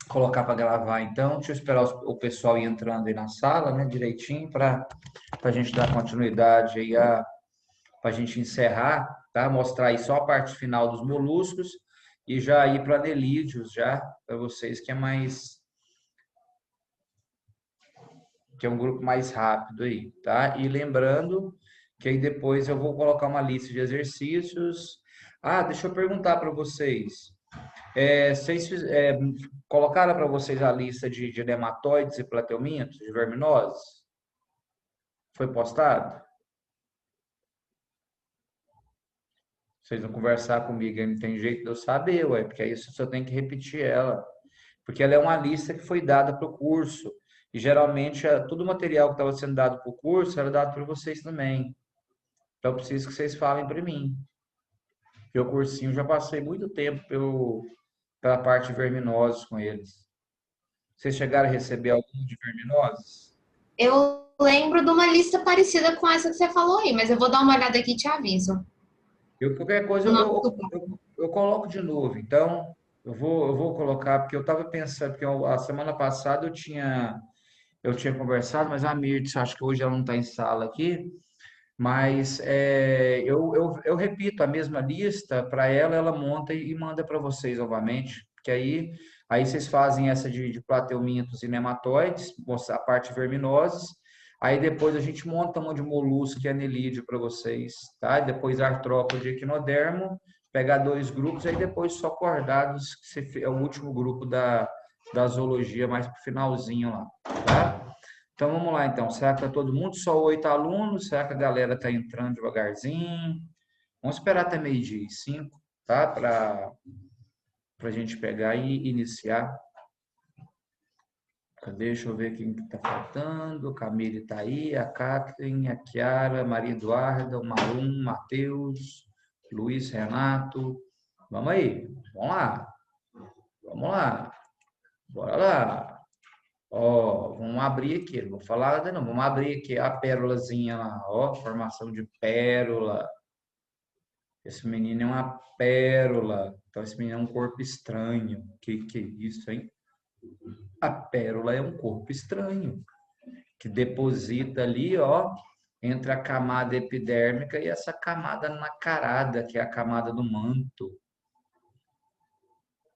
colocar para gravar então. Deixa eu esperar o pessoal ir entrando aí na sala, né, direitinho, para a gente dar continuidade aí, para a gente encerrar, tá? Mostrar aí só a parte final dos moluscos e já ir para anelídeos já, para vocês, que é um grupo mais rápido aí, tá? E lembrando que aí depois eu vou colocar uma lista de exercícios. Ah, deixa eu perguntar para vocês. Vocês colocaram para vocês a lista de nematóides e plateumintos, de verminoses? Foi postado? Vocês vão conversar comigo, aí não tem jeito de eu saber, ué, porque aí eu só tenho que repetir ela. Porque ela é uma lista que foi dada para o curso. E geralmente todo o material que estava sendo dado para o curso era dado para vocês também. Então eu preciso que vocês falem para mim. Porque o cursinho já passei muito tempo pela parte de verminoses com eles. Vocês chegaram a receber algum de verminoses? Eu lembro de uma lista parecida com essa que você falou aí, mas eu vou dar uma olhada aqui e te aviso. Qualquer coisa O nome do grupo. eu coloco de novo. Então, eu vou colocar, porque eu estava pensando, porque a semana passada eu tinha conversado, mas a Mirtz, acho que hoje ela não está em sala aqui, mas eu repito a mesma lista para ela, ela monta e manda para vocês novamente, porque aí vocês fazem essa de plateumintos e nematóides, a parte verminoses, aí depois a gente monta uma de molusco e anelídeo para vocês, tá? E depois artrópode e equinodermo, pegar dois grupos, aí depois só cordados, é o último grupo da zoologia, mais pro finalzinho lá, tá? Então vamos lá, então. Será que está todo mundo? Só 8 alunos? Será que a galera está entrando devagarzinho? Vamos esperar até meio-dia e 5, tá? Para a gente pegar e iniciar. Deixa eu ver quem que está faltando. Camille está aí, a Catherine, a Chiara, Maria Eduarda, o Marum, Matheus, Luiz Renato. Vamos aí, vamos lá, vamos lá, bora lá. Ó, vamos abrir aqui, não vou falar nada não, vamos abrir aqui a pérolazinha lá, ó, formação de pérola. Esse menino é uma pérola, então esse menino é um corpo estranho. Que é isso, hein? A pérola é um corpo estranho, que deposita ali, ó, entre a camada epidérmica e essa camada nacarada, que é a camada do manto.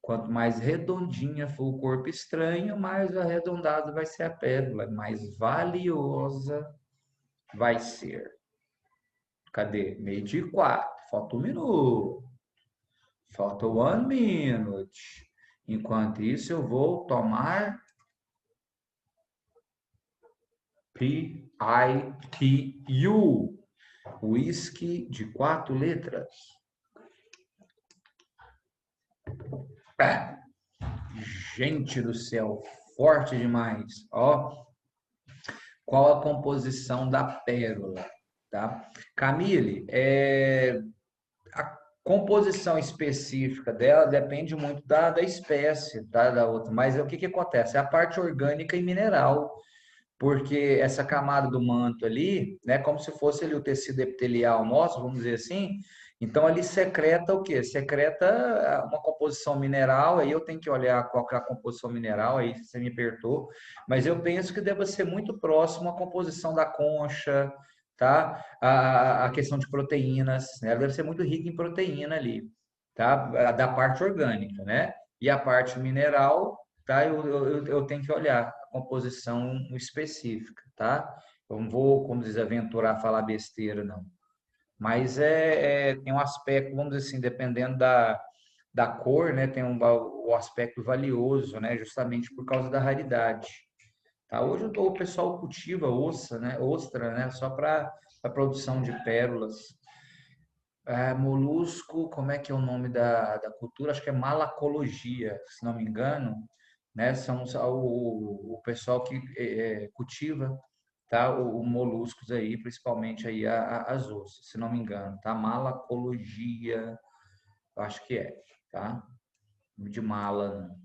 Quanto mais redondinha for o corpo estranho, mais arredondado vai ser a pérola, mais valiosa vai ser. Cadê? Meio de 4. Falta 1 minuto. Falta 1 minute. Enquanto isso, eu vou tomar PITU. Whisky de 4 letras. Gente do céu, forte demais. Ó, qual a composição da pérola, tá? Camille, a composição específica dela depende muito da espécie, tá? Da outra. Mas o que que acontece? É a parte orgânica e mineral, porque essa camada do manto ali, né, como se fosse ali o tecido epitelial nosso, vamos dizer assim, então ali secreta o quê? Secreta uma composição mineral, aí eu tenho que olhar qual que é a composição mineral, aí você me apertou, mas eu penso que deve ser muito próximo à composição da concha, tá? A questão de proteínas, né? Ela deve ser muito rica em proteína ali, tá? Da parte orgânica, né? E a parte mineral, tá? Eu tenho que olhar a composição específica, tá? Eu não vou, como diz, aventurar a falar besteira, não. Mas tem um aspecto, vamos dizer assim, dependendo da cor, né? Tem o aspecto valioso, né? Justamente por causa da raridade. Tá? Hoje o pessoal cultiva ostra, né? Só para a produção de pérolas. Molusco, como é que é o nome da cultura? Acho que é malacologia, se não me engano, né? São o pessoal que cultiva, tá? O moluscos aí, principalmente aí as ostras, se não me engano, tá? Malacologia, eu acho que é, tá? De mala, não.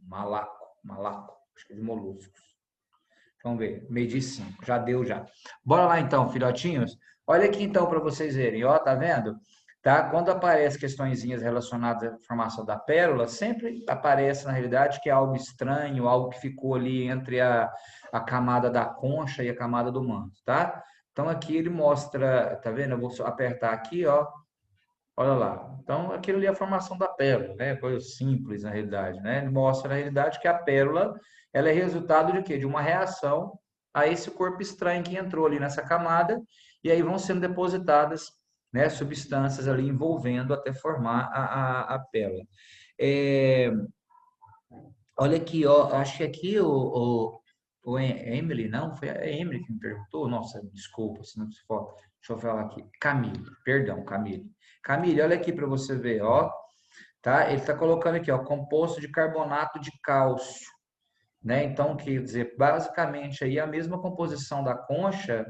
Malaco, acho que é de moluscos. Vamos ver, meio de 5, já deu já. Bora lá então, filhotinhos. Olha aqui então para vocês verem, ó, tá vendo? tá? Quando aparecem questõezinhas relacionadas à formação da pérola, sempre aparece, na realidade, que é algo estranho, algo que ficou ali entre a camada da concha e a camada do manto, tá? Então, aqui ele mostra, tá vendo? Eu vou só apertar aqui, ó. Olha lá. Então, aquilo ali é a formação da pérola, né? Coisa simples, na realidade, né? Ele mostra, na realidade, que a pérola, ela é resultado de quê? De uma reação a esse corpo estranho que entrou ali nessa camada, e aí vão sendo depositadas, né, substâncias ali envolvendo até formar a pérola. É, olha aqui, ó, acho que aqui o Emily, não, foi a Emily que me perguntou, nossa, desculpa, se não se for, deixa eu falar aqui, Camille, perdão, Camille. Camille, olha aqui para você ver, ó, tá? Ele está colocando aqui, ó, composto de carbonato de cálcio, né? Então, quer dizer, basicamente aí a mesma composição da concha,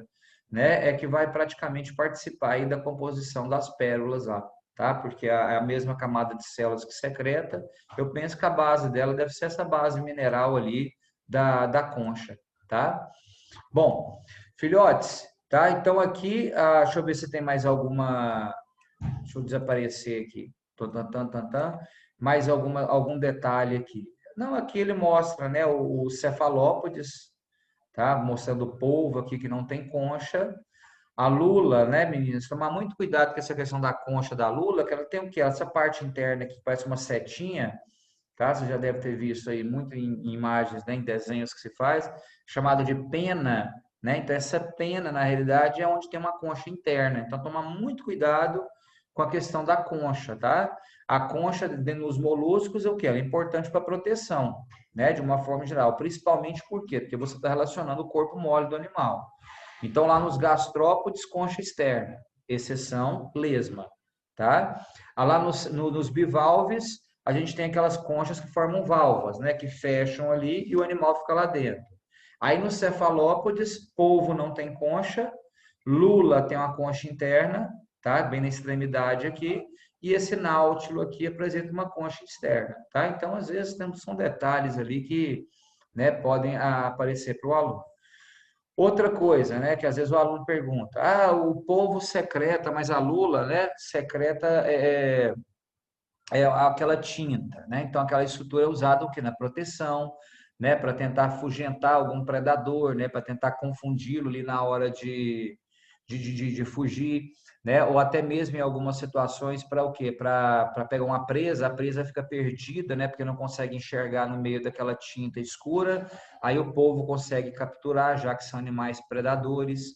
né, é que vai praticamente participar aí da composição das pérolas lá, tá? Porque é a mesma camada de células que secreta. Eu penso que a base dela deve ser essa base mineral ali da concha, tá? Bom, filhotes, tá? Então aqui, deixa eu ver se tem mais alguma. Deixa eu desaparecer aqui. Mais algum detalhe aqui. Não, aqui ele mostra, né, o cefalópodes, tá? Mostrando o polvo aqui que não tem concha. A lula, né, meninas? Tomar muito cuidado com essa questão da concha da lula, que ela tem o quê? Essa parte interna que parece uma setinha, tá? Você já deve ter visto aí muito em imagens, né, em desenhos que se faz, chamada de pena, né? Então, essa pena, na realidade, é onde tem uma concha interna. Então, tomar muito cuidado com a questão da concha, tá? A concha nos moluscos é o quê? Ela é importante para proteção, né? De uma forma geral. Principalmente por quê? Porque você está relacionando o corpo mole do animal. Então, lá nos gastrópodes, concha externa, exceção lesma, tá? Lá nos bivalves, a gente tem aquelas conchas que formam valvas, né? Que fecham ali e o animal fica lá dentro. Aí nos cefalópodes, polvo não tem concha, lula tem uma concha interna, tá? Bem na extremidade aqui, e esse náutilo aqui apresenta uma concha externa, tá? Então, às vezes, são detalhes ali que, né, podem aparecer para o aluno. Outra coisa, né, que às vezes o aluno pergunta, o polvo secreta, mas a lula, né, secreta é aquela tinta, né? Então aquela estrutura é usada o quê? Na proteção, né, para tentar afugentar algum predador, né, para tentar confundi-lo ali na hora de fugir, né? Ou até mesmo em algumas situações para o quê? Para pegar uma presa, a presa fica perdida, né? Porque não consegue enxergar no meio daquela tinta escura, aí o polvo consegue capturar, já que são animais predadores.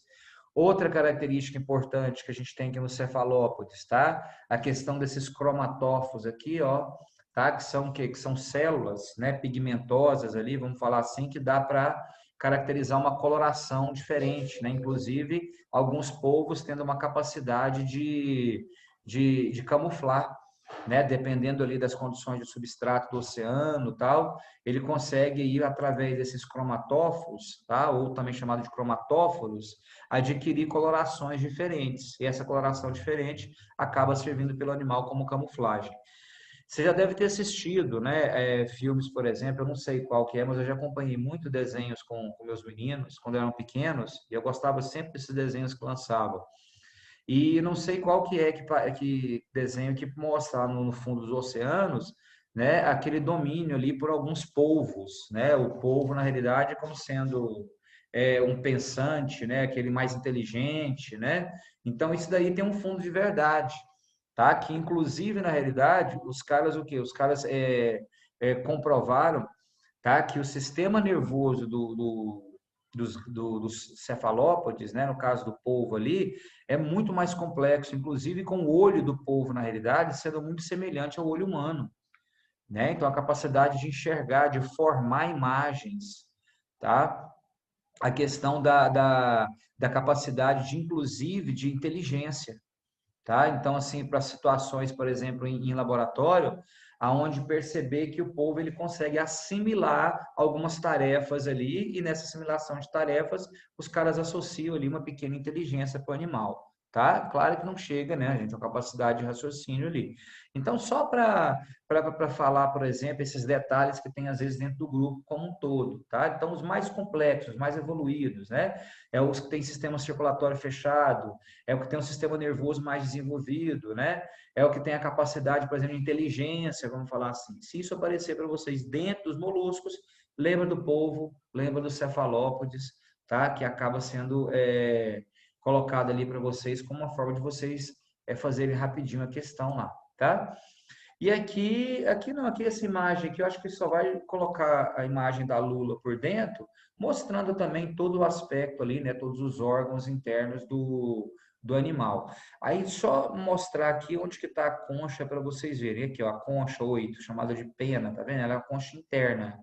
Outra característica importante que a gente tem aqui no cefalópodes, tá? A questão desses cromatóforos aqui, ó, tá? Que são o quê? Que são células, né, pigmentosas ali, vamos falar assim, que dá para caracterizar uma coloração diferente, né? Inclusive, alguns polvos tendo uma capacidade de camuflar, né? Dependendo ali das condições de substrato do oceano, tal, ele consegue ir através desses cromatóforos, tá? Ou também chamado de cromatóforos, adquirir colorações diferentes. E essa coloração diferente acaba servindo pelo animal como camuflagem. Você já deve ter assistido, né, filmes, por exemplo, eu não sei qual que é, mas eu já acompanhei muito desenhos com meus meninos quando eram pequenos, e eu gostava sempre desses desenhos que lançavam. E não sei qual que é que desenho que mostra lá no fundo dos oceanos, né, aquele domínio ali por alguns polvos, né? O polvo, na realidade, é como sendo um pensante, né? Aquele mais inteligente, né? Então, isso daí tem um fundo de verdade, tá? Que, inclusive, na realidade, os caras, o quê? Os caras comprovaram, tá? Que o sistema nervoso dos cefalópodes, né, no caso do polvo ali, é muito mais complexo, inclusive com o olho do polvo, na realidade, sendo muito semelhante ao olho humano, né? Então, a capacidade de enxergar, de formar imagens, tá? A questão da capacidade de, inclusive, de inteligência, tá? Então, assim, para situações, por exemplo, em laboratório, aonde perceber que o polvo ele consegue assimilar algumas tarefas ali e nessa assimilação de tarefas, os caras associam ali uma pequena inteligência para o animal, tá? Claro que não chega, né? A gente tem uma capacidade de raciocínio ali. Então, só para falar, por exemplo, esses detalhes que tem às vezes dentro do grupo como um todo, tá? Então, os mais complexos, os mais evoluídos, né? É os que têm sistema circulatório fechado, é o que tem um sistema nervoso mais desenvolvido, né? É o que tem a capacidade, por exemplo, de inteligência, vamos falar assim. Se isso aparecer para vocês dentro dos moluscos, lembra do polvo, lembra dos cefalópodes, tá? Que acaba sendo colocado ali para vocês como uma forma de vocês fazerem rapidinho a questão lá, tá? E aqui não, aqui essa imagem aqui, eu acho que só vai colocar a imagem da lula por dentro, mostrando também todo o aspecto ali, né, todos os órgãos internos do animal. Aí só mostrar aqui onde que está a concha para vocês verem. Aqui, ó, a concha 8, chamada de pena, tá vendo? Ela é a concha interna,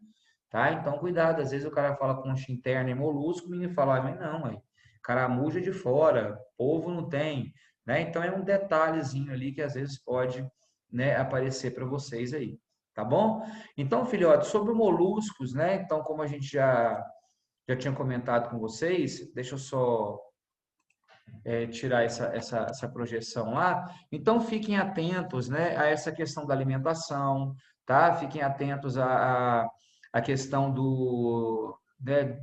tá? Então, cuidado, às vezes o cara fala concha interna e molusco, o menino fala, mas não, aí, caramuja de fora, polvo não tem, né? Então, é um detalhezinho ali que às vezes pode, né, aparecer para vocês aí, tá bom? Então, filhote, sobre moluscos, né? Então, como a gente já tinha comentado com vocês, deixa eu só tirar essa projeção lá. Então, fiquem atentos, né, a essa questão da alimentação, tá? Fiquem atentos à questão né,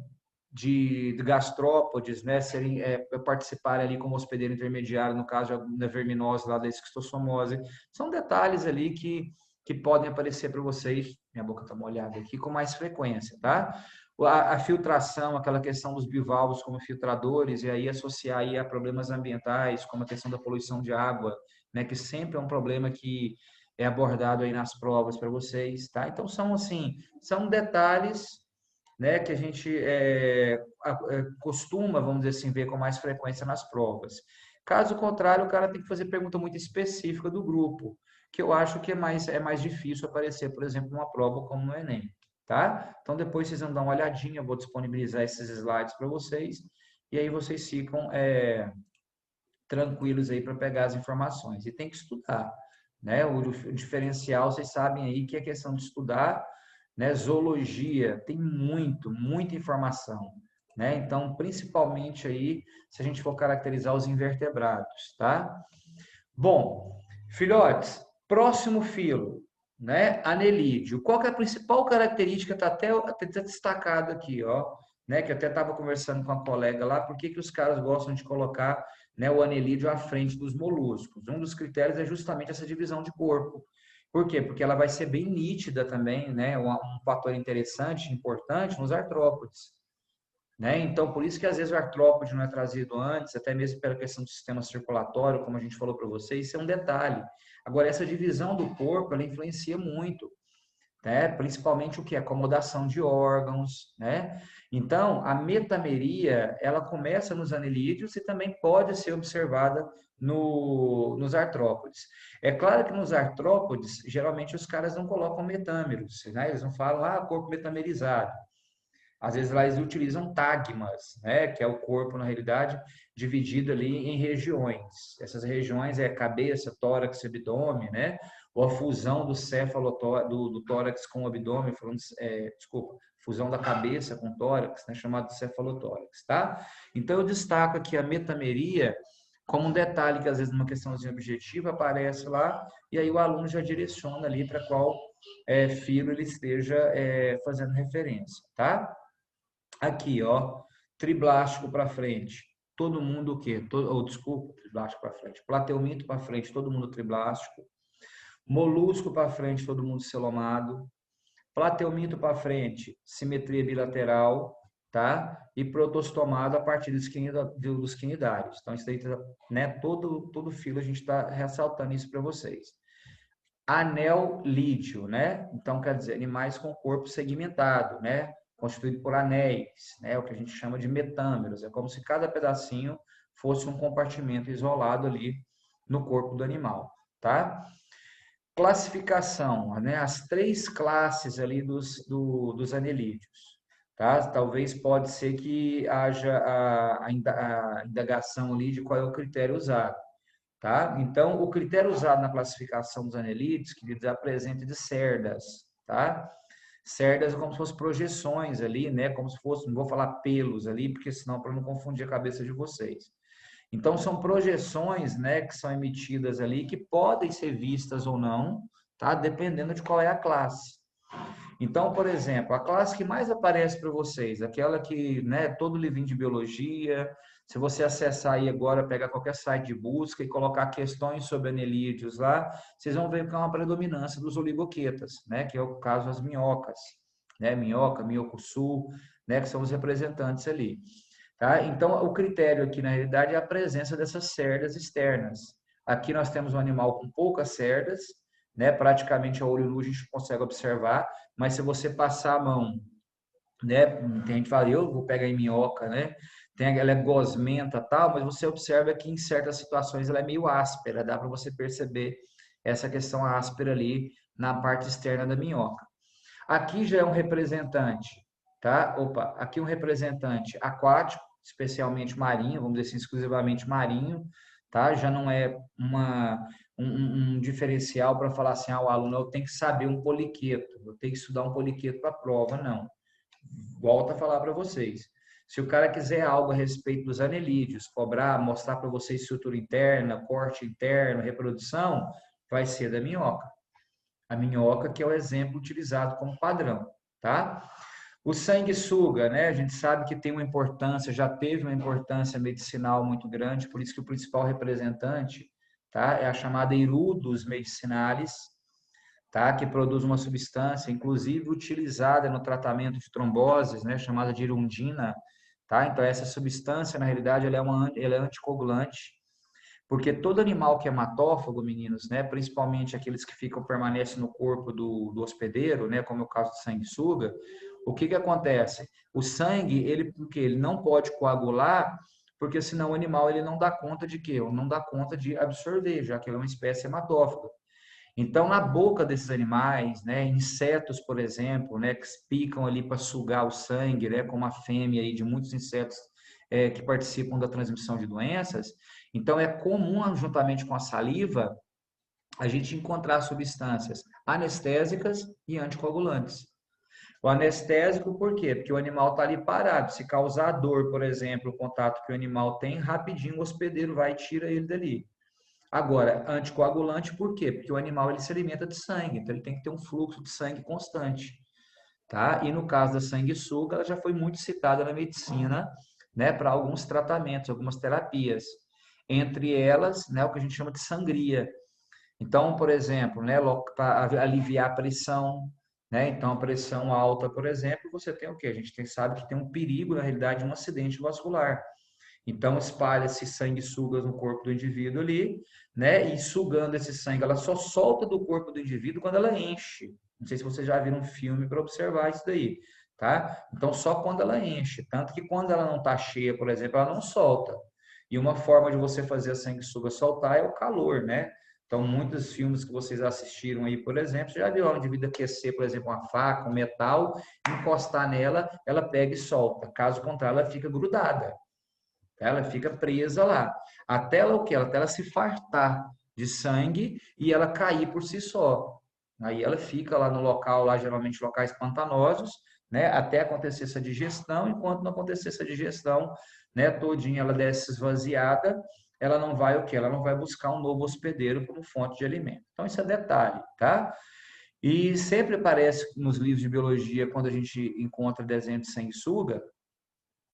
de gastrópodes, né, serem, participarem ali como hospedeiro intermediário, no caso da verminose lá da esquistossomose. São detalhes ali que podem aparecer para vocês, minha boca está molhada aqui, com mais frequência, tá? A filtração, aquela questão dos bivalvos como filtradores, e aí associar aí a problemas ambientais, como a questão da poluição de água, né, que sempre é um problema que é abordado aí nas provas para vocês, tá? Então, são assim, são detalhes, né, que a gente costuma, vamos dizer assim, ver com mais frequência nas provas. Caso contrário, o cara tem que fazer pergunta muito específica do grupo, que eu acho que é mais difícil aparecer, por exemplo, numa prova como no Enem, tá? Então, depois vocês vão dar uma olhadinha, eu vou disponibilizar esses slides para vocês, e aí vocês ficam tranquilos aí para pegar as informações. E tem que estudar, né? O diferencial, vocês sabem aí que é questão de estudar, né? Zoologia tem muita informação, né? Então, principalmente aí, se a gente for caracterizar os invertebrados, tá? Bom, filhotes, próximo filo, né? Anelídeo. Qual que é a principal característica? Está até destacado aqui, ó, né? Que eu até estava conversando com a colega lá, por que que os caras gostam de colocar, né, o anelídeo à frente dos moluscos? Um dos critérios é justamente essa divisão de corpo. Por quê? Porque ela vai ser bem nítida também, né? Um fator interessante, importante nos artrópodes, né? Então, por isso que às vezes o artrópode não é trazido antes, até mesmo pela questão do sistema circulatório, como a gente falou para vocês, isso é um detalhe. Agora, essa divisão do corpo, ela influencia muito, né? Principalmente o que? Acomodação de órgãos, né? Então, a metameria, ela começa nos anelídeos e também pode ser observada nos artrópodes. É claro que nos artrópodes, geralmente os caras não colocam metâmeros, né? Eles não falam, corpo metamerizado. Às vezes lá eles utilizam tagmas, né, que é o corpo, na realidade, dividido ali em regiões. Essas regiões é cabeça, tórax, abdômen, né, ou a fusão do do tórax com o abdômen, desculpa, fusão da cabeça com o tórax, né, chamado cefalotórax, tá? Então eu destaco aqui a metameria como um detalhe que às vezes numa questãozinha objetiva aparece lá, e aí o aluno já direciona ali para qual filo ele esteja fazendo referência, tá? Aqui, ó, triblástico para frente. Todo mundo o quê? Desculpa, triblástico para frente. Plateuminto para frente, todo mundo triblástico. Molusco para frente, todo mundo celomado. Plateuminto para frente, simetria bilateral, tá? E protostomado a partir dos quinidários. Então, isso daí, né, todo filo a gente está ressaltando isso para vocês. Anel lídeo, né? Então, quer dizer, animais com corpo segmentado, né? Constituído por anéis, né? O que a gente chama de metâmeros. É como se cada pedacinho fosse um compartimento isolado ali no corpo do animal, tá? Classificação, né? As três classes ali dos anelídeos, tá? Talvez pode ser que haja a indagação ali de qual é o critério usado. Tá? Então, o critério usado na classificação dos anelídeos, queridos, é a presença de cerdas, tá? Cerdas é como se fossem projeções ali, né? Como se fosse, não vou falar pelos ali, porque senão para não confundir a cabeça de vocês. Então, são projeções, né, que são emitidas ali, que podem ser vistas ou não, tá? Dependendo de qual é a classe. Então, por exemplo, a classe que mais aparece para vocês, aquela que, né, todo livrinho de biologia, se você acessar aí agora, pegar qualquer site de busca e colocar questões sobre anelídeos lá, vocês vão ver que é uma predominância dos oligoquetas, né, que é o caso das minhocas, né, minhoca, minhocuçu, né, que são os representantes ali. Tá? Então, o critério aqui, na realidade, é a presença dessas cerdas externas. Aqui nós temos um animal com poucas cerdas, né? Praticamente a olho nu a gente consegue observar, mas se você passar a mão, né? Tem gente que fala, eu vou pegar em minhoca, né? Ela é gosmenta tal, mas você observa que em certas situações ela é meio áspera, dá para você perceber essa questão áspera ali na parte externa da minhoca. Aqui já é um representante, tá? Opa, aqui um representante aquático, especialmente marinho, vamos dizer assim, exclusivamente marinho, tá? Já não é um diferencial para falar assim, o aluno eu tenho que saber um poliqueto, eu tenho que estudar um poliqueto para a prova, não. Volto a falar para vocês. Se o cara quiser algo a respeito dos anelídeos, cobrar, mostrar para vocês estrutura interna, corte interno, reprodução, vai ser da minhoca. A minhoca, que é o exemplo utilizado como padrão, tá? O sanguessuga, né? A gente sabe que tem uma importância, já teve uma importância medicinal muito grande, por isso que o principal representante, tá? É a chamada Hirudus medicinalis, tá? Que produz uma substância, inclusive utilizada no tratamento de tromboses, né? Chamada de irundina, tá? Então essa substância, na realidade, ela é anticoagulante, porque todo animal que é hematófago, meninos, né, principalmente aqueles que permanecem no corpo do hospedeiro, né, como é o caso do sanguessuga, o que que acontece? O sangue, porque ele não pode coagular, porque senão o animal ele não dá conta de quê? Não dá conta de absorver, já que ele é uma espécie hematófaga. Então, na boca desses animais, né, insetos, por exemplo, né, que picam ali para sugar o sangue, né, como a fêmea aí de muitos insetos que participam da transmissão de doenças, então é comum, juntamente com a saliva, a gente encontrar substâncias anestésicas e anticoagulantes. O anestésico, por quê? Porque o animal está ali parado. Se causar dor, por exemplo, o contato que o animal tem, rapidinho o hospedeiro vai e tira ele dali. Agora, anticoagulante por quê? Porque o animal ele se alimenta de sangue, então ele tem que ter um fluxo de sangue constante, tá? E no caso da sanguessuga, ela já foi muito citada na medicina, né, para alguns tratamentos, algumas terapias. Entre elas, né, o que a gente chama de sangria. Então, por exemplo, né, para aliviar a pressão, né? Então, a pressão alta, por exemplo, você tem o quê? A gente sabe que tem um perigo, na realidade, de um acidente vascular. Então, espalha-se sanguessugas no corpo do indivíduo ali, né? E sugando esse sangue, ela só solta do corpo do indivíduo quando ela enche. Não sei se vocês já viram um filme para observar isso daí, tá? Então, só quando ela enche. Tanto que quando ela não está cheia, por exemplo, ela não solta. E uma forma de você fazer a sanguessuga soltar é o calor, né? Então, muitos filmes que vocês assistiram aí, por exemplo, você já viu ela devido aquecer, por exemplo, uma faca, um metal, encostar nela, ela pega e solta. Caso contrário, ela fica grudada. Ela fica presa lá. Até ela o quê? Até ela se fartar de sangue e ela cair por si só. Aí ela fica lá no local, lá geralmente locais pantanosos, né? Até acontecer essa digestão. Enquanto não acontecer essa digestão, né? Todinha ela desce esvaziada, ela não vai o quê? Ela não vai buscar um novo hospedeiro como fonte de alimento. Então isso é detalhe, tá? E sempre aparece nos livros de biologia quando a gente encontra desenho de sanguessuga,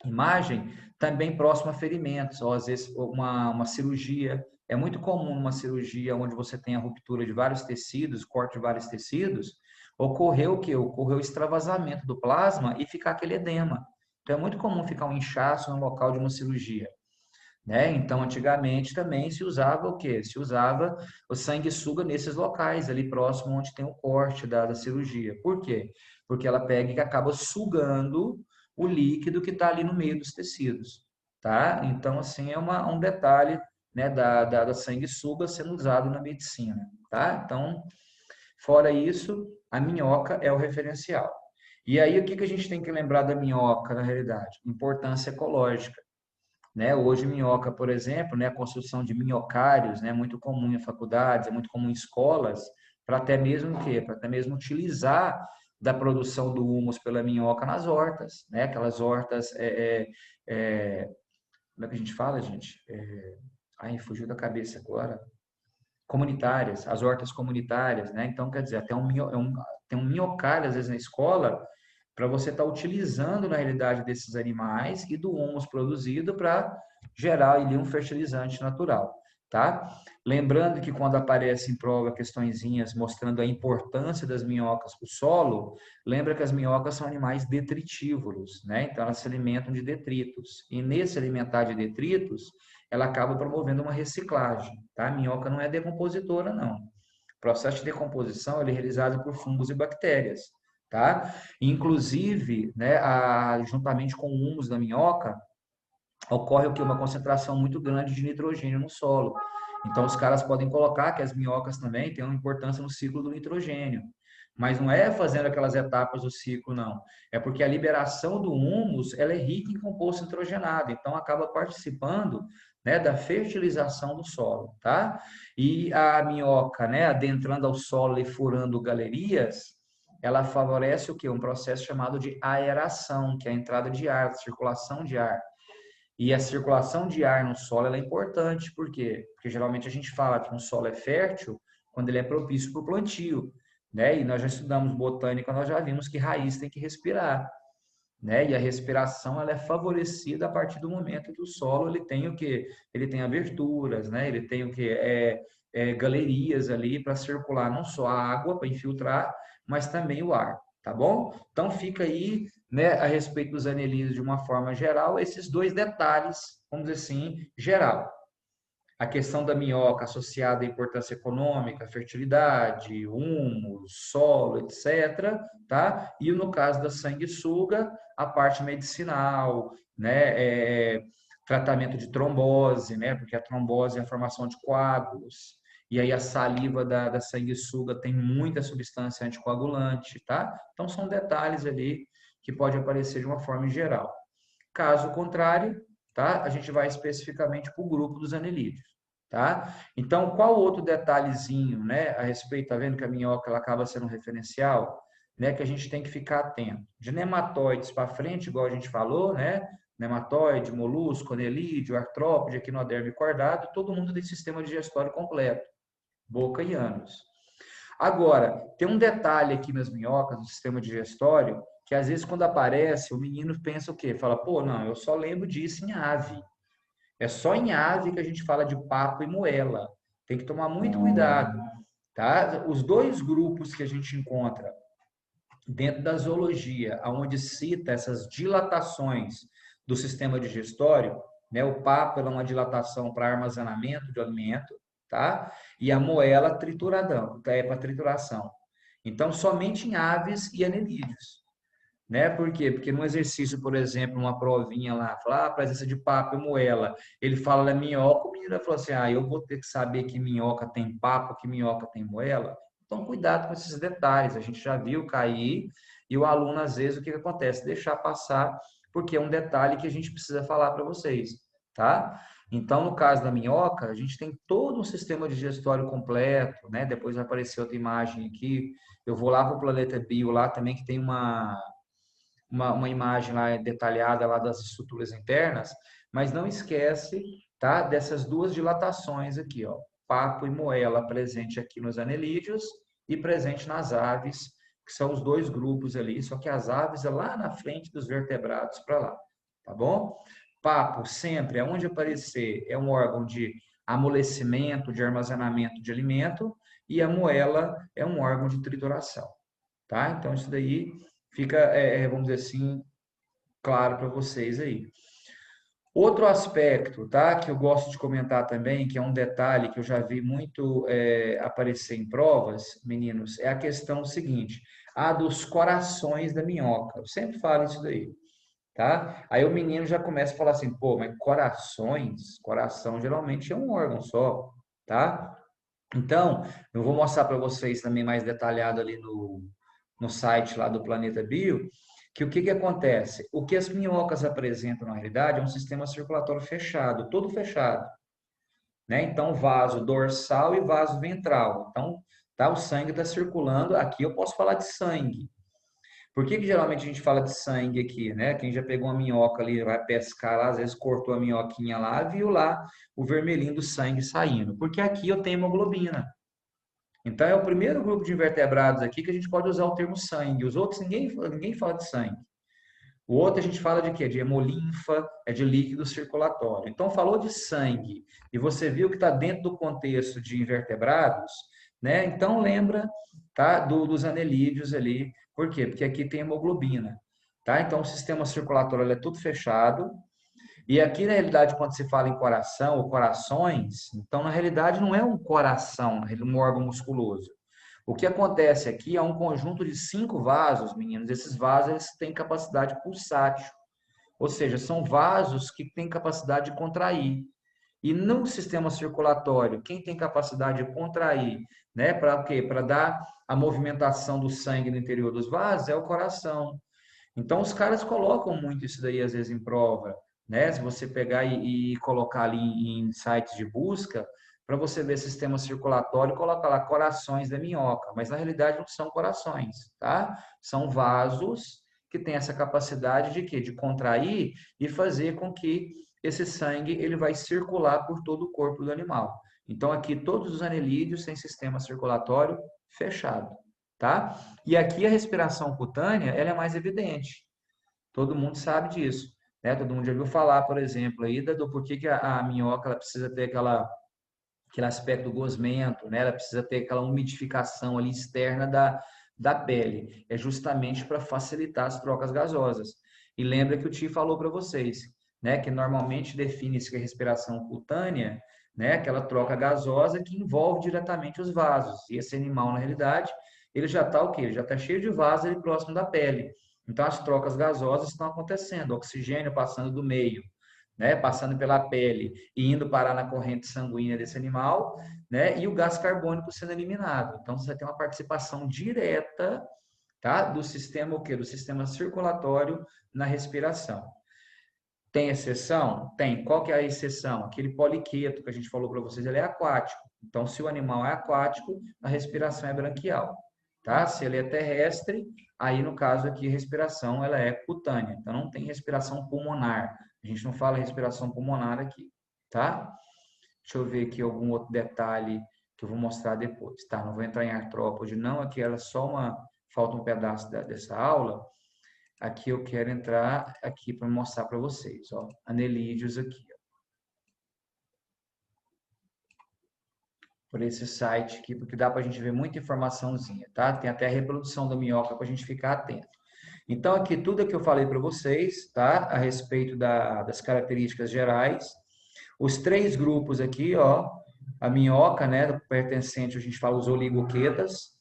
imagem também próximo a ferimentos, ou às vezes uma cirurgia. É muito comum uma cirurgia onde você tem a ruptura de vários tecidos, corte de vários tecidos, ocorreu o quê? Ocorreu o extravasamento do plasma e ficar aquele edema. Então é muito comum ficar um inchaço no local de uma cirurgia, né? Então antigamente também se usava o quê? Se usava o sanguessuga nesses locais ali próximo onde tem o corte da cirurgia. Por quê? Porque ela pega e acaba sugando o líquido que está ali no meio dos tecidos, tá? Então, assim, é um detalhe, né, da sanguessuga sendo usado na medicina, tá? Então, fora isso, a minhoca é o referencial. E aí, o que que a gente tem que lembrar da minhoca, na realidade? Importância ecológica, né? Hoje, minhoca, por exemplo, né, a construção de minhocários, né, é muito comum em faculdades, é muito comum em escolas, para até mesmo o quê? Para até mesmo utilizar da produção do humus pela minhoca nas hortas, né? Aquelas hortas como é que a gente fala, gente? Ai, fugiu da cabeça agora. Comunitárias, as hortas comunitárias, né? Então, quer dizer, até tem um minhocário, às vezes, na escola, para você estar utilizando, na realidade, desses animais e do humus produzido para gerar ali um fertilizante natural, tá? Lembrando que quando aparece em prova questõezinhas mostrando a importância das minhocas para o solo, lembra que as minhocas são animais detritívoros, né? Então, elas se alimentam de detritos. E nesse alimentar de detritos, ela acaba promovendo uma reciclagem, tá? A minhoca não é decompositora, não. O processo de decomposição ele é realizado por fungos e bactérias, tá? Inclusive, né, juntamente com o humus da minhoca, ocorre o que? Uma concentração muito grande de nitrogênio no solo. Então, os caras podem colocar que as minhocas também têm uma importância no ciclo do nitrogênio. Mas não é fazendo aquelas etapas do ciclo, não. É porque a liberação do humus, ela é rica em composto nitrogenado. Então, acaba participando, né, da fertilização do solo, tá? E a minhoca, né, adentrando ao solo e furando galerias, ela favorece o quê? Um processo chamado de aeração, que é a entrada de ar, a circulação de ar. E a circulação de ar no solo ela é importante, por quê? Porque geralmente a gente fala que um solo é fértil quando ele é propício para o plantio, né? E nós já estudamos botânica, nós já vimos que raiz tem que respirar, né? E a respiração ela é favorecida a partir do momento que o solo ele tem o quê? Ele tem aberturas, né? Ele tem o quê? Galerias ali para circular não só a água para infiltrar, mas também o ar, tá bom? Então fica aí, né, a respeito dos anelídeos de uma forma geral, esses dois detalhes, vamos dizer assim, geral. A questão da minhoca associada à importância econômica, fertilidade, humus, solo, etc., tá? E no caso da sanguessuga, a parte medicinal, né? Tratamento de trombose, né? Porque a trombose é a formação de coágulos. E aí a saliva da sanguessuga tem muita substância anticoagulante, tá? Então são detalhes ali que pode aparecer de uma forma geral. Caso contrário, tá? A gente vai especificamente para o grupo dos anelídeos, tá? Então, qual outro detalhezinho, né, a respeito, tá vendo que a minhoca ela acaba sendo um referencial, né, que a gente tem que ficar atento. De nematóides para frente, igual a gente falou, né, nematóide, molusco, anelídeo, artrópode, equinoderme cordado, todo mundo tem sistema digestório completo, boca e ânus. Agora, tem um detalhe aqui nas minhocas, no sistema digestório, que às vezes quando aparece, o menino pensa o quê? Fala, pô, não, eu só lembro disso em ave. É só em ave que a gente fala de papo e moela. Tem que tomar muito cuidado, tá? Os dois grupos que a gente encontra dentro da zoologia, onde cita essas dilatações do sistema digestório, né? O papo é uma dilatação para armazenamento de alimento, tá? E a moela trituradão, é para trituração. Então, somente em aves e anelídeos, né? Por quê? Porque no exercício, por exemplo, uma provinha lá, fala, presença de papo e moela, ele fala da minhoca, o menino falou assim, eu vou ter que saber que minhoca tem papo, que minhoca tem moela. Então, cuidado com esses detalhes, a gente já viu cair, e o aluno, às vezes, o que acontece? Deixar passar, porque é um detalhe que a gente precisa falar para vocês, tá? Então, no caso da minhoca, a gente tem todo um sistema digestório completo, né? Depois vai aparecer outra imagem aqui, eu vou lá para o Planeta Bio, lá também que tem uma imagem lá detalhada lá das estruturas internas, mas não esquece, tá, dessas duas dilatações aqui, ó, papo e moela presente aqui nos anelídeos e presente nas aves, que são os dois grupos ali, só que as aves é lá na frente dos vertebrados para lá, tá bom? Papo sempre, aonde aparecer, é um órgão de amolecimento, de armazenamento de alimento, e a moela é um órgão de trituração, tá? Então, isso daí fica, vamos dizer assim, claro para vocês aí. Outro aspecto, tá, que eu gosto de comentar também, que é um detalhe que eu já vi muito aparecer em provas, meninos, é a questão seguinte, a dos corações da minhoca. Eu sempre falo isso daí, tá? Aí o menino já começa a falar assim, pô, mas corações, coração geralmente é um órgão só, tá? Então, eu vou mostrar para vocês também mais detalhado ali no site lá do Planeta Bio, que o que que acontece? O que as minhocas apresentam na realidade é um sistema circulatório fechado, todo fechado, né? Então, vaso dorsal e vaso ventral. Então, tá, o sangue está circulando. Aqui eu posso falar de sangue, Por que que geralmente a gente fala de sangue aqui, né? Quem já pegou uma minhoca ali, vai pescar lá, às vezes cortou a minhoquinha lá, viu lá o vermelhinho do sangue saindo. Porque aqui eu tenho hemoglobina. Então é o primeiro grupo de invertebrados aqui que a gente pode usar o termo sangue. Os outros ninguém fala de sangue. O outro a gente fala de quê? De hemolinfa, é de líquido circulatório. Então falou de sangue e você viu que está dentro do contexto de invertebrados, né? Então lembra, tá, dos anelídeos ali. Por quê? Porque aqui tem hemoglobina, tá? Então o sistema circulatório ele é tudo fechado. E aqui, na realidade, quando se fala em coração ou corações, então, na realidade, não é um coração, um órgão musculoso. O que acontece aqui é um conjunto de 5 vasos, meninos. Esses vasos eles têm capacidade pulsátil, ou seja, são vasos que têm capacidade de contrair. E no sistema circulatório, quem tem capacidade de contrair, né, para quê? Para dar a movimentação do sangue no interior dos vasos é o coração. Então, os caras colocam muito isso daí, às vezes, em prova, né? Se você pegar e colocar ali em sites de busca, para você ver sistema circulatório, coloca lá corações da minhoca, mas na realidade não são corações, tá? São vasos que têm essa capacidade de quê? De contrair e fazer com que esse sangue ele vai circular por todo o corpo do animal. Então, aqui todos os anelídeos têm sistema circulatório fechado, tá? E aqui a respiração cutânea, ela é mais evidente. Todo mundo sabe disso, né? Todo mundo já ouviu falar, por exemplo, aí do porquê que a minhoca ela precisa ter aquele aspecto gosmento, né? Ela precisa ter aquela umidificação ali externa da pele. É justamente para facilitar as trocas gasosas. E lembra que o Ti falou para vocês, né? Que normalmente define-se que a respiração cutânea, né? Aquela troca gasosa que envolve diretamente os vasos. E esse animal, na realidade, ele já está o quê? Ele já está cheio de vasos ali próximo da pele. Então, as trocas gasosas estão acontecendo, oxigênio passando do meio, né, passando pela pele e indo parar na corrente sanguínea desse animal, né, e o gás carbônico sendo eliminado. Então, você tem uma participação direta, tá, do sistema o quê? Do sistema circulatório na respiração. Tem exceção? Tem. Qual que é a exceção? Aquele poliqueto que a gente falou para vocês, ele é aquático. Então, se o animal é aquático, a respiração é branquial, tá? Se ele é terrestre, aí no caso aqui a respiração ela é cutânea. Então, não tem respiração pulmonar. A gente não fala respiração pulmonar aqui, tá? Deixa eu ver aqui algum outro detalhe que eu vou mostrar depois, tá? Não vou entrar em artrópode, não. Aqui era só falta um pedaço dessa aula. Aqui eu quero entrar aqui para mostrar para vocês, ó, anelídeos aqui, ó. Por esse site aqui, porque dá para a gente ver muita informaçãozinha, tá? Tem até a reprodução da minhoca para a gente ficar atento. Então, aqui tudo que eu falei para vocês, tá? A respeito das características gerais. Os 3 grupos aqui, ó, a minhoca, né, pertencente, a gente fala os oligoquetas,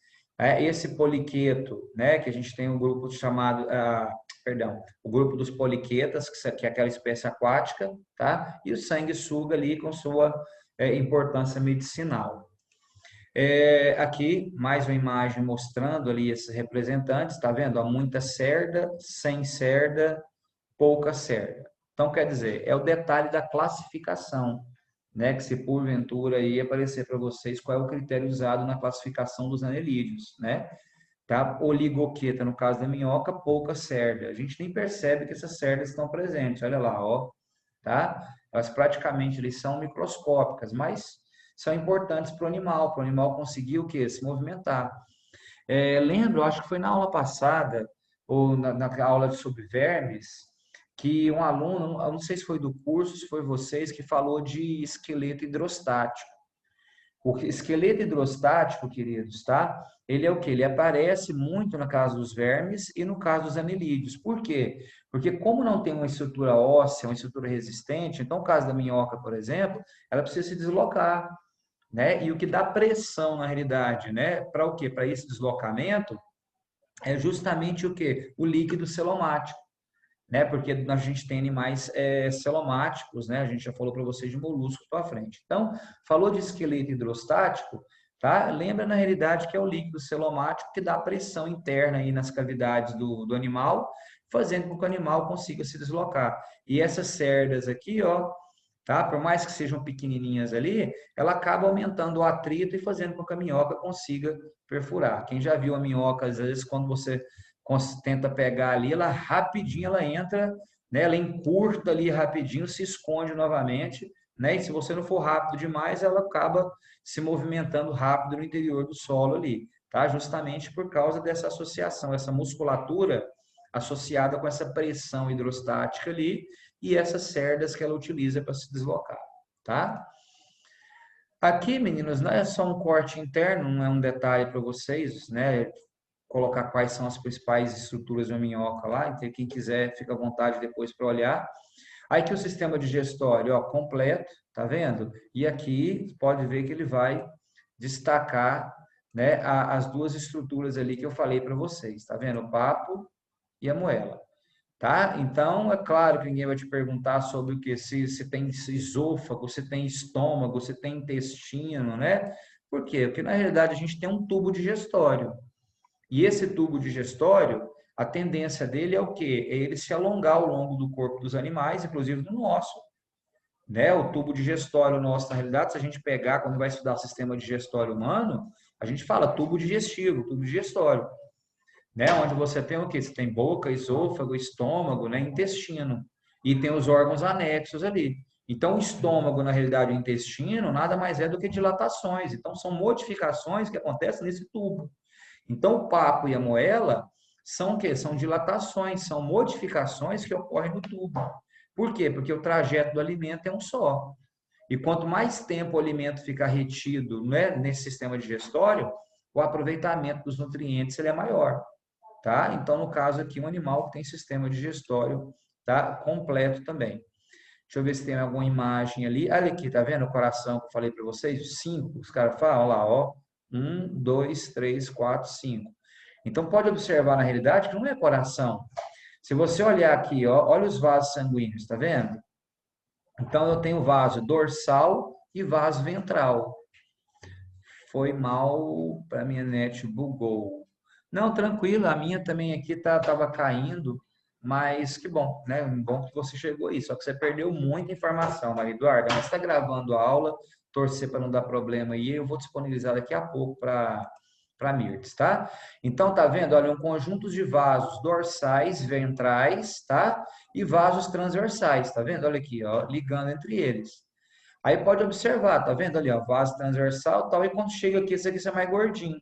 esse poliqueto, né, que a gente tem um grupo chamado, o grupo dos poliquetas, que é aquela espécie aquática, tá? E o sanguessuga ali com sua importância medicinal. Aqui, mais uma imagem mostrando ali esses representantes, tá vendo? Há muita cerda, sem cerda, pouca cerda. Então, quer dizer, é o detalhe da classificação, né? Que se porventura aí aparecer para vocês qual é o critério usado na classificação dos anelídeos, né? Tá? Oligoqueta, no caso da minhoca, pouca cerda. A gente nem percebe que essas cerdas estão presentes, olha lá, ó, tá? Elas praticamente eles são microscópicas, mas são importantes para o animal conseguir o quê? Se movimentar. Lembro, acho que foi na aula passada, ou na aula sobre vermes, que um aluno, eu não sei se foi do curso, se foi vocês, que falou de esqueleto hidrostático. O esqueleto hidrostático, queridos, tá? Ele é o que? Ele aparece muito no caso dos vermes e no caso dos anelídeos. Por quê? Porque como não tem uma estrutura óssea, uma estrutura resistente, então no caso da minhoca, por exemplo, ela precisa se deslocar, né? E o que dá pressão na realidade, né? Para o quê? Para esse deslocamento é justamente o quê? O líquido celomático, né? Porque a gente tem animais celomáticos, né? A gente já falou para vocês de moluscos para frente. Então, falou de esqueleto hidrostático, tá? Lembra na realidade que é o líquido celomático que dá pressão interna aí nas cavidades do animal, fazendo com que o animal consiga se deslocar. E essas cerdas aqui, ó, tá? Por mais que sejam pequenininhas ali, ela acaba aumentando o atrito e fazendo com que a minhoca consiga perfurar. Quem já viu a minhoca, às vezes, quando tenta pegar ali, ela rapidinho ela entra, né? Ela encurta ali rapidinho, se esconde novamente, né? E se você não for rápido demais, ela acaba se movimentando rápido no interior do solo ali, tá? Justamente por causa dessa associação, essa musculatura associada com essa pressão hidrostática ali e essas cerdas que ela utiliza para se deslocar, tá? Aqui, meninos, não é só um corte interno, não é um detalhe para vocês, né? Colocar quais são as principais estruturas de uma minhoca lá, então quem quiser fica à vontade depois para olhar. Aí que o sistema digestório, ó, completo, tá vendo? E aqui pode ver que ele vai destacar, né, as duas estruturas ali que eu falei para vocês, tá vendo? O papo e a moela. Tá? Então, é claro que ninguém vai te perguntar sobre o que, se tem esôfago, se tem estômago, se tem intestino, né? Por quê? Porque na realidade a gente tem um tubo digestório. E esse tubo digestório, a tendência dele é o quê? É ele se alongar ao longo do corpo dos animais, inclusive do nosso, né? O tubo digestório nosso, na realidade, se a gente pegar, quando vai estudar o sistema digestório humano, a gente fala tubo digestivo, tubo digestório, né? Onde você tem o quê? Você tem boca, esôfago, estômago, né? Intestino. E tem os órgãos anexos ali. Então, o estômago, na realidade, o intestino, nada mais é do que dilatações. Então, são modificações que acontecem nesse tubo. Então, o papo e a moela são o quê? São dilatações, são modificações que ocorrem no tubo. Por quê? Porque o trajeto do alimento é um só. E quanto mais tempo o alimento fica retido, né, nesse sistema digestório, o aproveitamento dos nutrientes ele é maior. Tá? Então, no caso aqui, um animal que tem sistema digestório, tá, completo também. Deixa eu ver se tem alguma imagem ali. Olha aqui, tá vendo o coração que eu falei para vocês? 5. Os caras falam, olha lá, ó. 1, 2, 3, 4, 5. Então, pode observar na realidade que não é coração. Se você olhar aqui, ó, olha os vasos sanguíneos, tá vendo? Então, eu tenho vaso dorsal e vaso ventral. Foi mal para minha net, bugou. Não, tranquilo, a minha também aqui tava caindo, mas que bom, né? Bom que você chegou aí, só que você perdeu muita informação, Maria Eduarda, mas está gravando a aula, torcer para não dar problema aí, eu vou disponibilizar daqui a pouco para Mirtes, tá? Então, tá vendo? Olha, um conjunto de vasos dorsais, ventrais, tá? E vasos transversais, tá vendo? Olha aqui, ó, ligando entre eles. Aí pode observar, tá vendo ali, ó, vaso transversal, tal, e quando chega aqui, esse aqui é mais gordinho,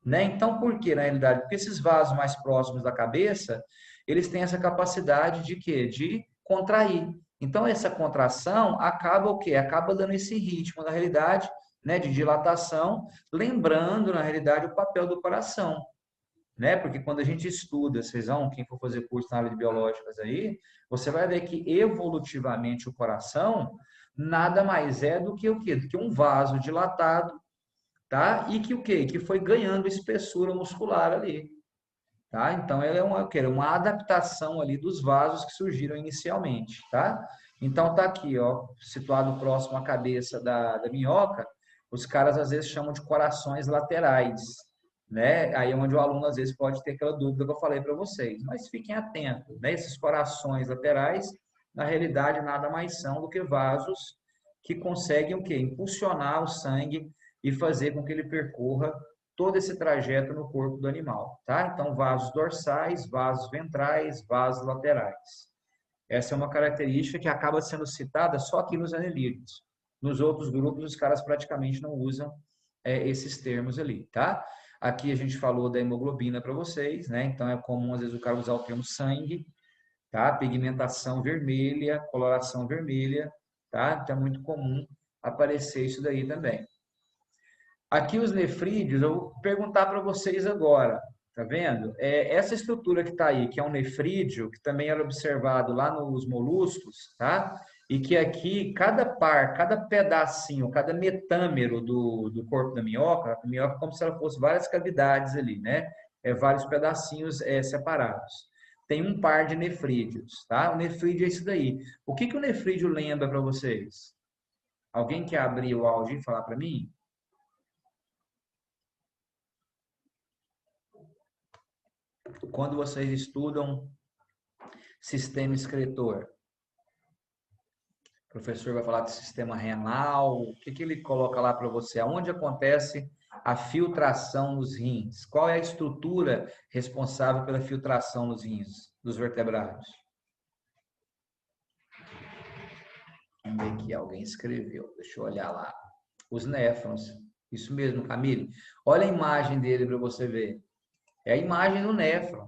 né? Então, por que, na realidade? Porque esses vasos mais próximos da cabeça, eles têm essa capacidade de quê? De contrair. Então, essa contração acaba o quê? Acaba dando esse ritmo, na realidade, né, de dilatação, lembrando, na realidade, o papel do coração, né? Porque quando a gente estuda, vocês vão, quem for fazer curso na área de biológicas aí, você vai ver que evolutivamente o coração nada mais é do que o quê? Do que um vaso dilatado, tá? E que o quê? Que foi ganhando espessura muscular ali, tá? Então ela é uma adaptação ali dos vasos que surgiram inicialmente, tá? Então tá aqui, ó, situado próximo à cabeça da minhoca, os caras às vezes chamam de corações laterais, né? Aí é onde o aluno às vezes pode ter aquela dúvida que eu falei para vocês. Mas fiquem atentos, né? Esses corações laterais, na realidade, nada mais são do que vasos que conseguem o quê? Impulsionar o sangue e fazer com que ele percorra todo esse trajeto no corpo do animal, tá? Então, vasos dorsais, vasos ventrais, vasos laterais. Essa é uma característica que acaba sendo citada só aqui nos anelídeos. Nos outros grupos, os caras praticamente não usam esses termos ali, tá? Aqui a gente falou da hemoglobina para vocês, né? Então, é comum, às vezes, o cara usar o termo sangue, tá? Pigmentação vermelha, coloração vermelha, tá? Então, é muito comum aparecer isso daí também. Aqui os nefrídeos, eu vou perguntar para vocês agora, tá vendo? Essa estrutura que está aí, que é um nefrídeo, que também era observado lá nos moluscos, tá? E que aqui, cada pedacinho, cada metâmero do corpo da minhoca, a minhoca é como se ela fosse várias cavidades ali, né? Vários pedacinhos separados. Tem um par de nefrídeos, tá? O nefrídeo é isso daí. O que o nefrídeo lembra para vocês? Alguém quer abrir o áudio e falar para mim? Quando vocês estudam sistema excretor, o professor vai falar de sistema renal, o que ele coloca lá para você? Aonde acontece a filtração nos rins? Qual é a estrutura responsável pela filtração nos rins dos vertebrados? Vamos ver aqui, alguém escreveu. Deixa eu olhar lá. Os néfrons. Isso mesmo, Camille. Olha a imagem dele para você ver. É a imagem do néfron.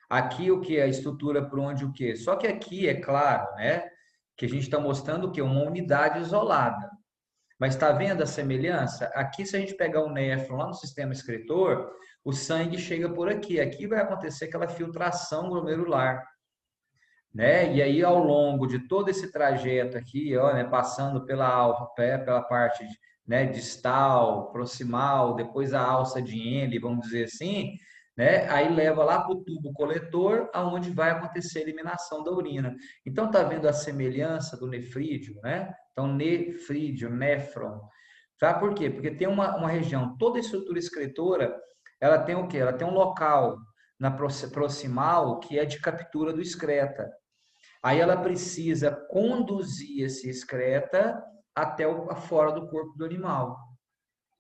Aqui o que? A estrutura por onde o quê? Só que aqui, é claro, né? Que a gente está mostrando o quê? Uma unidade isolada. Mas está vendo a semelhança? Aqui, se a gente pegar o néfron lá no sistema excretor, o sangue chega por aqui. Aqui vai acontecer aquela filtração glomerular, né? E aí, ao longo de todo esse trajeto aqui, ó, né, passando pela parte, né, distal, proximal, depois a alça de Henle, vamos dizer assim, né? Aí leva lá para o tubo coletor, aonde vai acontecer a eliminação da urina. Então, tá vendo a semelhança do nefrídeo, né? Então, nefrídeo, néfron. Tá? Por quê? Porque tem uma região, toda a estrutura excretora, ela tem o quê? Ela tem um local na proximal que é de captura do excreta. Aí ela precisa conduzir esse excreta até fora do corpo do animal,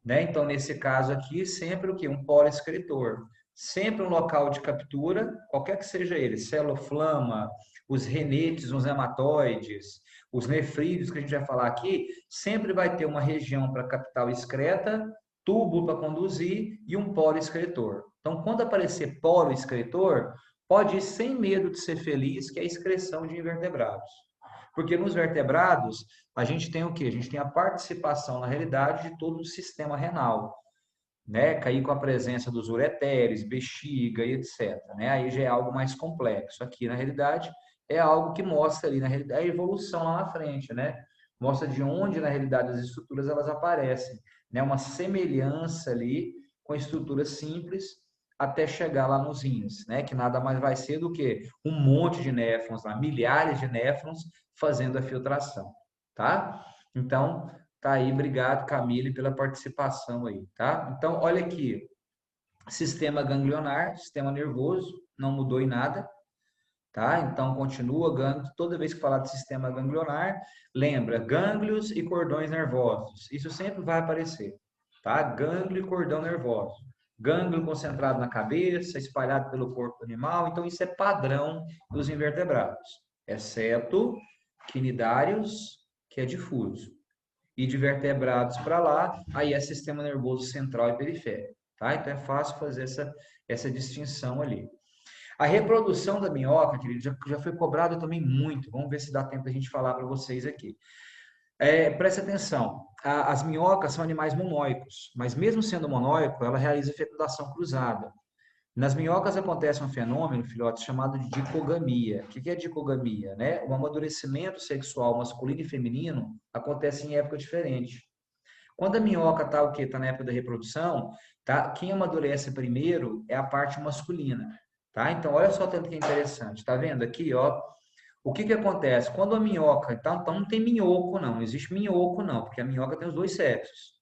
né? Então, nesse caso aqui, sempre o quê? Um polo excretor. Sempre um local de captura, qualquer que seja ele, celoflama, os renetes, os hematóides, os nefrídeos que a gente vai falar aqui, sempre vai ter uma região para captar o excreta, tubo para conduzir e um polo excretor. Então, quando aparecer polo excretor, pode ir sem medo de ser feliz, que é a excreção de invertebrados. Porque nos vertebrados, a gente tem o quê? A gente tem a participação, na realidade, de todo o sistema renal, né? Cair com a presença dos ureteres, bexiga e etc, né? Aí já é algo mais complexo. Aqui, na realidade, é algo que mostra ali, na realidade, a evolução lá na frente, né? Mostra de onde, na realidade, as estruturas elas aparecem, né? Uma semelhança ali com estruturas simples até chegar lá nos rins, né? Que nada mais vai ser do que um monte de néfrons, lá, milhares de néfrons fazendo a filtração, tá? Então, tá aí, obrigado, Camille, pela participação aí, tá? Então, olha aqui, sistema ganglionar, sistema nervoso, não mudou em nada, tá? Então, continua, gânglio, toda vez que falar de sistema ganglionar, lembra, gânglios e cordões nervosos, isso sempre vai aparecer, tá? Gânglio e cordão nervoso. Gânglio concentrado na cabeça, espalhado pelo corpo animal, então isso é padrão dos invertebrados, exceto quinidários, que é difuso. E de vertebrados para lá, aí é sistema nervoso central e periférico, tá? Então é fácil fazer essa distinção ali. A reprodução da minhoca, querido, já foi cobrado também muito. Vamos ver se dá tempo a gente falar para vocês aqui. Preste atenção, as minhocas são animais monóicos, mas mesmo sendo monóico, ela realiza fecundação cruzada. Nas minhocas acontece um fenômeno, filhotes, chamado de dicogamia. O que é dicogamia? Né? O amadurecimento sexual masculino e feminino acontece em época diferente. Quando a minhoca está o quê? Está na época da reprodução, tá? Quem amadurece primeiro é a parte masculina, tá? Então, olha só tanto que é interessante. Tá vendo aqui, ó? O que acontece? Quando a minhoca, então não tem minhoco não existe minhoco não, porque a minhoca tem os dois sexos.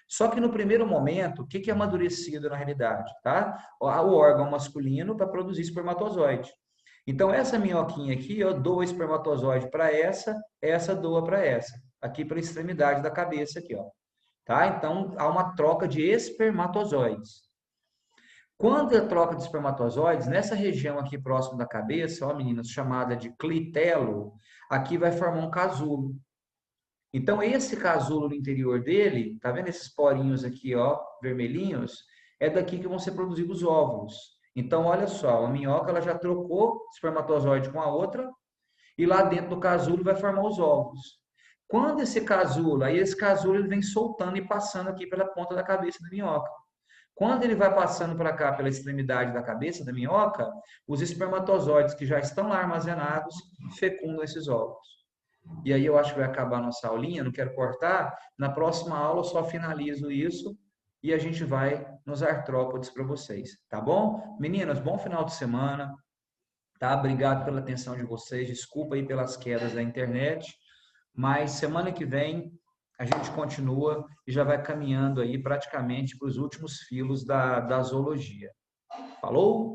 Só que no primeiro momento, o que é amadurecido na realidade? Tá? O órgão masculino para produzir espermatozoide. Então, essa minhoquinha aqui, eu dou o espermatozoide para essa doa para essa. Aqui pela extremidade da cabeça aqui, ó. Tá? Então, há uma troca de espermatozoides. Quando a troca de espermatozoides, nessa região aqui próximo da cabeça, ó meninas, chamada de clitelo, aqui vai formar um casulo. Então, esse casulo no interior dele, tá vendo esses porinhos aqui, ó, vermelhinhos? É daqui que vão ser produzidos os óvulos. Então, olha só, a minhoca ela já trocou espermatozoide com a outra e lá dentro do casulo vai formar os óvulos. Quando esse casulo, aí esse casulo ele vem soltando e passando aqui pela ponta da cabeça da minhoca. Quando ele vai passando para cá pela extremidade da cabeça da minhoca, os espermatozoides que já estão lá armazenados fecundam esses óvulos. E aí eu acho que vai acabar a nossa aulinha, não quero cortar. Na próxima aula eu só finalizo isso e a gente vai nos artrópodes para vocês, tá bom? Meninas, bom final de semana, tá? Obrigado pela atenção de vocês, desculpa aí pelas quedas da internet, mas semana que vem a gente continua e já vai caminhando aí praticamente para os últimos filos da zoologia. Falou?